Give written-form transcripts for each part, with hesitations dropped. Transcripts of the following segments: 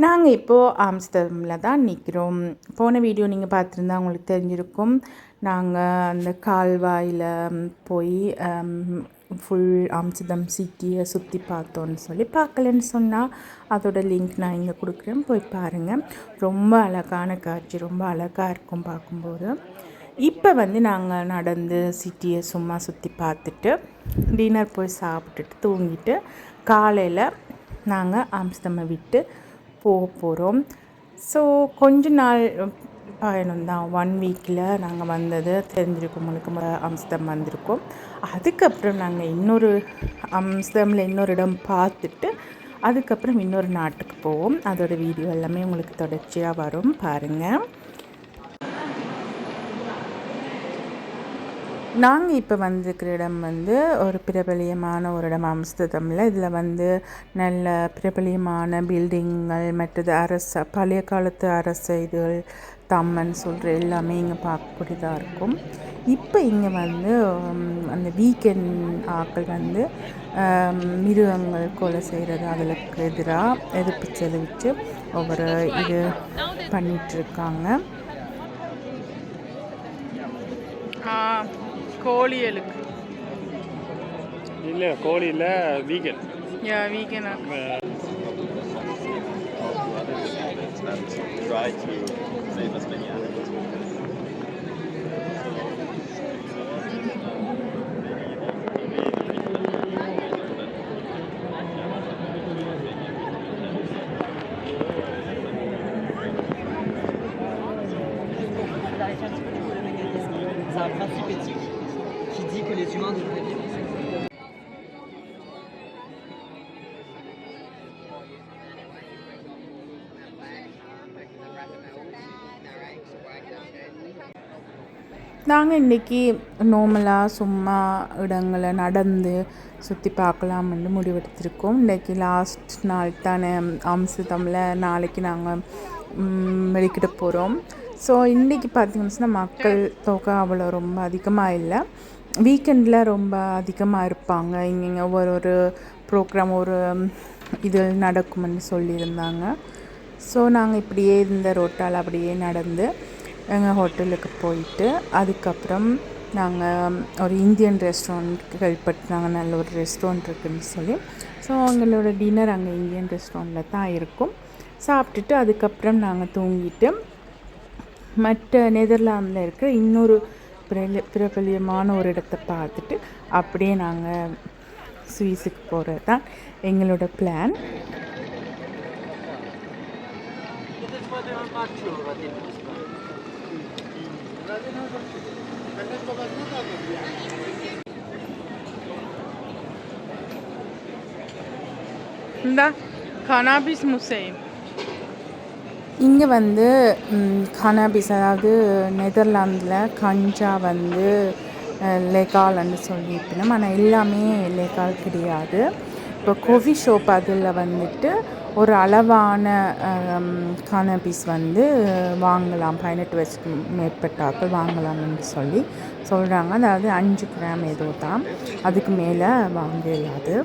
நாங்கள் இப்போது ஆம்ஸ்டர்டமில் தான் நிற்கிறோம். போன வீடியோ நீங்கள் பார்த்துருந்தா உங்களுக்கு தெரிஞ்சிருக்கும். நாங்கள் அந்த கால்வாயில் போய் ஃபுல் ஆம்ஸ்டர்டம் சிட்டியை சுற்றி பார்த்தோன்னு சொல்லி, பார்க்கலன்னு சொன்னால் அதோட லிங்க் நான் இங்கே கொடுக்குறேன், போய் பாருங்கள். ரொம்ப அழகான காட்சி, ரொம்ப அழகாக இருக்கும் பார்க்கும்போது. இப்போ நாங்கள் நடந்து சிட்டியை சும்மா சுற்றி பார்த்துட்டு டின்னர் போய் சாப்பிட்டுட்டு தூங்கிட்டு காலையில் நாங்கள் ஆம்ஸ்டர்டமை விட்டு போக போகிறோம். ஸோ கொஞ்ச நாள் பயணம்தான், 1 வீக்கில் நாங்கள் வந்தது தெரிஞ்சிருக்கும் உங்களுக்கு. ஆம்ஸ்டர்டம் வந்திருக்கோம். அதுக்கப்புறம் நாங்கள் இன்னொரு ஆம்ஸ்டர்டமில் இன்னொரு இடம் பார்த்துட்டு அதுக்கப்புறம் இன்னொரு நாட்டுக்கு போவோம். அதோடய வீடியோ எல்லாமே உங்களுக்கு தொடர்ச்சியாக வரும், பாருங்கள். நாங்கள் இப்போ வந்திருக்கிற இடம் ஒரு பிரபலியமான ஒரு இடம் ஆம்ஸ்டர்டமில். இதில் நல்ல பிரபலியமான பில்டிங்கள், மற்றது பழைய காலத்து இதுகள் தம்மன் சொல்கிற எல்லாமே இங்கே பார்க்கக்கூடியதாக இருக்கும். இப்போ இங்கே அந்த வீக்கெண்ட் ஆக்கள் மிருகங்கள் கொலை செய்கிறது அதுக்கு எதிராக எதிர்ப்பு தெரிவித்து ஒவ்வொரு இது பண்ணிகிட்ருக்காங்க. கோழிகளுக்கு இல்லை, கோழி இல்லை, vegan. Vegan. C'est un principe éthique qui dit que les humains devraient vivre. நாங்கள் இன்றைக்கி நார்மலாக சும்மா இடங்களை நடந்து சுற்றி பார்க்கலாம்னு முடிவெடுத்திருக்கோம். இன்றைக்கி லாஸ்ட் நாள் தானே ஆம்ஸ்டர்டமில். நாளைக்கு நாங்கள் வெளிக்கிட போகிறோம். ஸோ இன்றைக்கி பார்த்திங்கன்னா மக்கள் தொகை அவ்வளோ ரொம்ப அதிகமாக இல்லை. வீக்கெண்டில் ரொம்ப அதிகமாக இருப்பாங்க. இங்கே ஒரு ப்ரோக்ராம் ஒரு இது நடக்கும்னு சொல்லியிருந்தாங்க. ஸோ நாங்கள் இப்படியே இந்த ரோட்டால் அப்படியே நடந்து எங்கள் ஹோட்டலுக்கு போயிட்டு அதுக்கப்புறம் நாங்கள் ஒரு இந்தியன் ரெஸ்டாரண்ட் கேள்விப்பட்டு நல்ல ஒரு ரெஸ்டாரண்ட் இருக்குதுன்னு சொல்லி, ஸோ அவங்களோட டின்னர் அங்கே இந்தியன் ரெஸ்டாரண்ட்டில் தான் இருக்கும். சாப்பிட்டுட்டு அதுக்கப்புறம் நாங்கள் தூங்கிட்டு மற்ற நெதர்லாந்தில் இருக்கிற இன்னொரு பிரபலியமான ஒரு இடத்தை பார்த்துட்டு அப்படியே நாங்கள் சுவிஸுக்கு போகிறது தான் எங்களோட பிளான். இந்த கனாபிஸ் முசேம் இங்கே கனாபிஸ், அதாவது நெதர்லாந்தில் கஞ்சா லெகால்னு சொல்லியிருக்கணும். ஆனால் எல்லாமே லெகால் கிடையாது. இப்போ காஃபி ஷாப் அதில் ஒரு அளவான கனாபிஸ் வாங்கலாம், 18 வயசுக்கு மேற்பட்டாக்கள் வாங்கலாம்னு சொல்லி சொல்கிறாங்க. அதாவது 5 கிராம் ஏதோ தான், அதுக்கு மேலே வாங்க இல்லாது.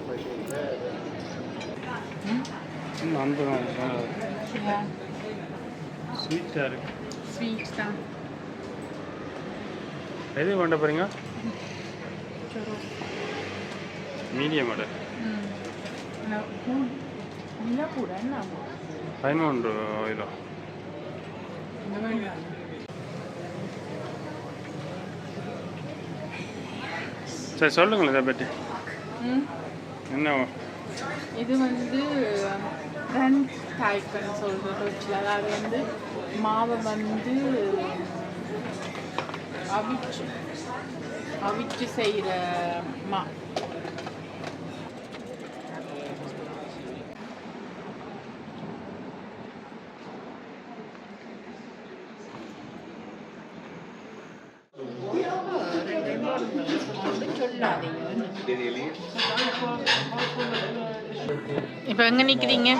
ஸ்வீட் தான். எது வேண்ட போகிறீங்க? Medium order. 11 கிலோ. சரி சொல்லுங்களேன் இதை பற்றி. என்ன இது ஃப்ரெண்ட் டைப்னு சொல்கிறது. அதாவது மாவை அவிச்சு செய்கிற மா. இப்போ எங்கே நிற்கிறீங்க?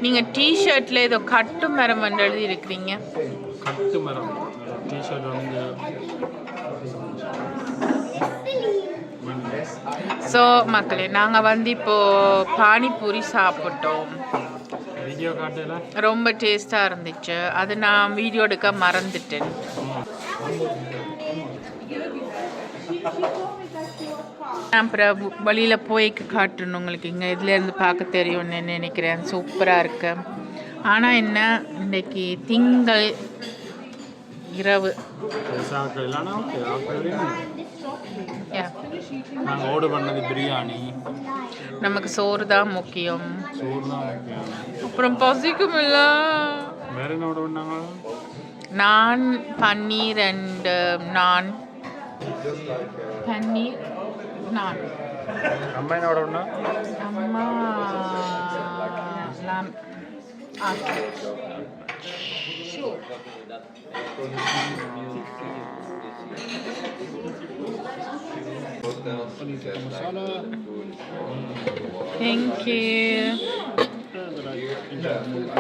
நீங்கள் டிஷர்ட்டில் ஏதோ கட்டு மரம் எழுதி இருக்கிறீங்க. கட்டு மரம் டிஷர்ட் ஸோ மக்களே, நாங்கள் இப்போது பானிபூரி சாப்பிட்டோம். வீடியோ காட்டல ரொம்ப டேஸ்ட்டாக இருந்துச்சு. அது நான் வீடியோ எடுக்க மறந்துட்டேன். அப்புறம் வழியில் போய் காட்டணும் உங்களுக்கு. இங்கே இதுலேருந்து பார்க்க தெரியும்னு நினைக்கிறேன். சூப்பராக இருக்கு. ஆனால் என்ன, இன்றைக்கி திங்கள் இரவு. நாங்கள் ஆர்டர் பண்ணது பிரியாணி. நமக்கு சோறு தான் முக்கியம். சோறு தான் முக்கியம். அப்புறம் பசிக்கும் இல்லை. வேற என்ன ஆர்டர் பண்ணாங்க? நான் பன்னீர் அண்ட் நான் பன்னீர் நான். அம்மா என்ன ஆர்டர் பண்ணா? அம்மா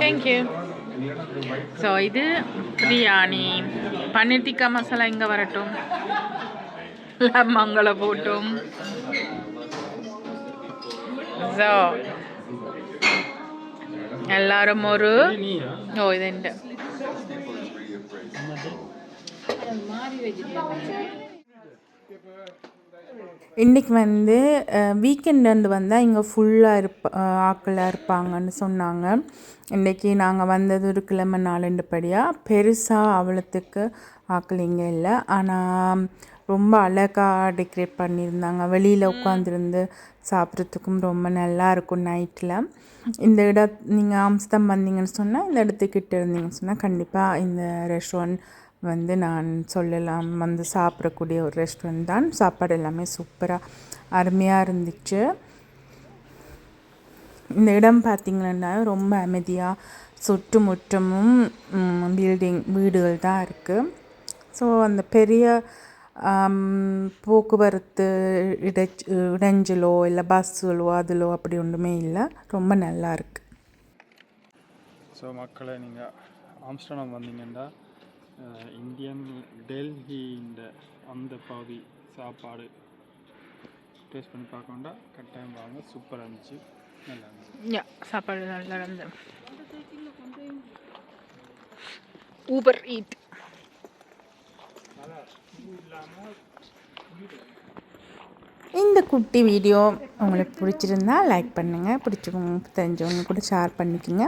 தேங்க்யூ. ஸோ இது பிரியாணி. பன்னீர் டிக்கா மசாலா இங்கே வரட்டும். மங்கள போட்டும். ஸோ எல்லாரும் ஒரு இதுண்டு இன்றைக்கி வந்து வீக்கெண்ட் வந்தால் இங்கே ஃபுல்லாக ஆக்களாக இருப்பாங்கன்னு சொன்னாங்க. இன்றைக்கி நாங்கள் வந்தது ஒரு கிழமை நாளுண்டுபடியாக பெருசாக அவ்வளோத்துக்கு ஆக்கள் இங்கே இல்லை. ஆனால் ரொம்ப அழகாக டெக்கரேட் பண்ணியிருந்தாங்க. வெளியில் உட்காந்துருந்து சாப்பிட்றதுக்கும் ரொம்ப நல்லா இருக்கும் நைட்டில். இந்த நீங்கள் ஆம்ஸ்டம் வந்தீங்கன்னு சொன்னால், இந்த இடத்துக்கிட்ட இருந்தீங்கன்னு சொன்னால் கண்டிப்பாக இந்த ரெஸ்டாரண்ட் வந்து நான் சொல்லலாம் வந்து சாப்பிடக்கூடிய ஒரு ரெஸ்டாரண்ட் தான். சாப்பாடு எல்லாமே சூப்பராக அருமையாக இருந்துச்சு. இந்த இடம் பார்த்திங்கன்னா ரொம்ப அமைதியாக சுற்றுமுற்றமும் வீடுகள் தான் இருக்குது. ஸோ அந்த பெரிய போக்குவரத்து இடைஞ்சலோ இல்லை பஸ்ஸுகளோ அதிலோ அப்படி ஒன்றுமே இல்லை. ரொம்ப நல்லா இருக்குது. ஸோ மக்களை நீங்கள் ஆம்ஸ்டர்டாம் வந்தீங்கன்னா இந்தியன் டெல்லி இந்த அந்த பகுதி சாப்பாடு டேஸ்ட் பண்ணி பார்க்கணுண்டா கட்டாயம் வாங்க. சூப்பராக இருந்துச்சு. நல்லா இருந்துச்சு. சாப்பாடு நல்லா இருந்தது. Uber eat. இந்த குட்டி வீடியோ உங்களுக்கு பிடிச்சிருந்தா லைக் பண்ணுங்கள். பிடிச்சவங்க தெரிஞ்சவங்க கூட ஷேர் பண்ணிக்கோங்க.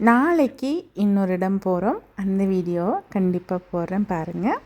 நாளைக்கு இன்னொரு இடம் போகிறோம். அந்த வீடியோ கண்டிப்பாக போடுறேன் பாருங்கள்.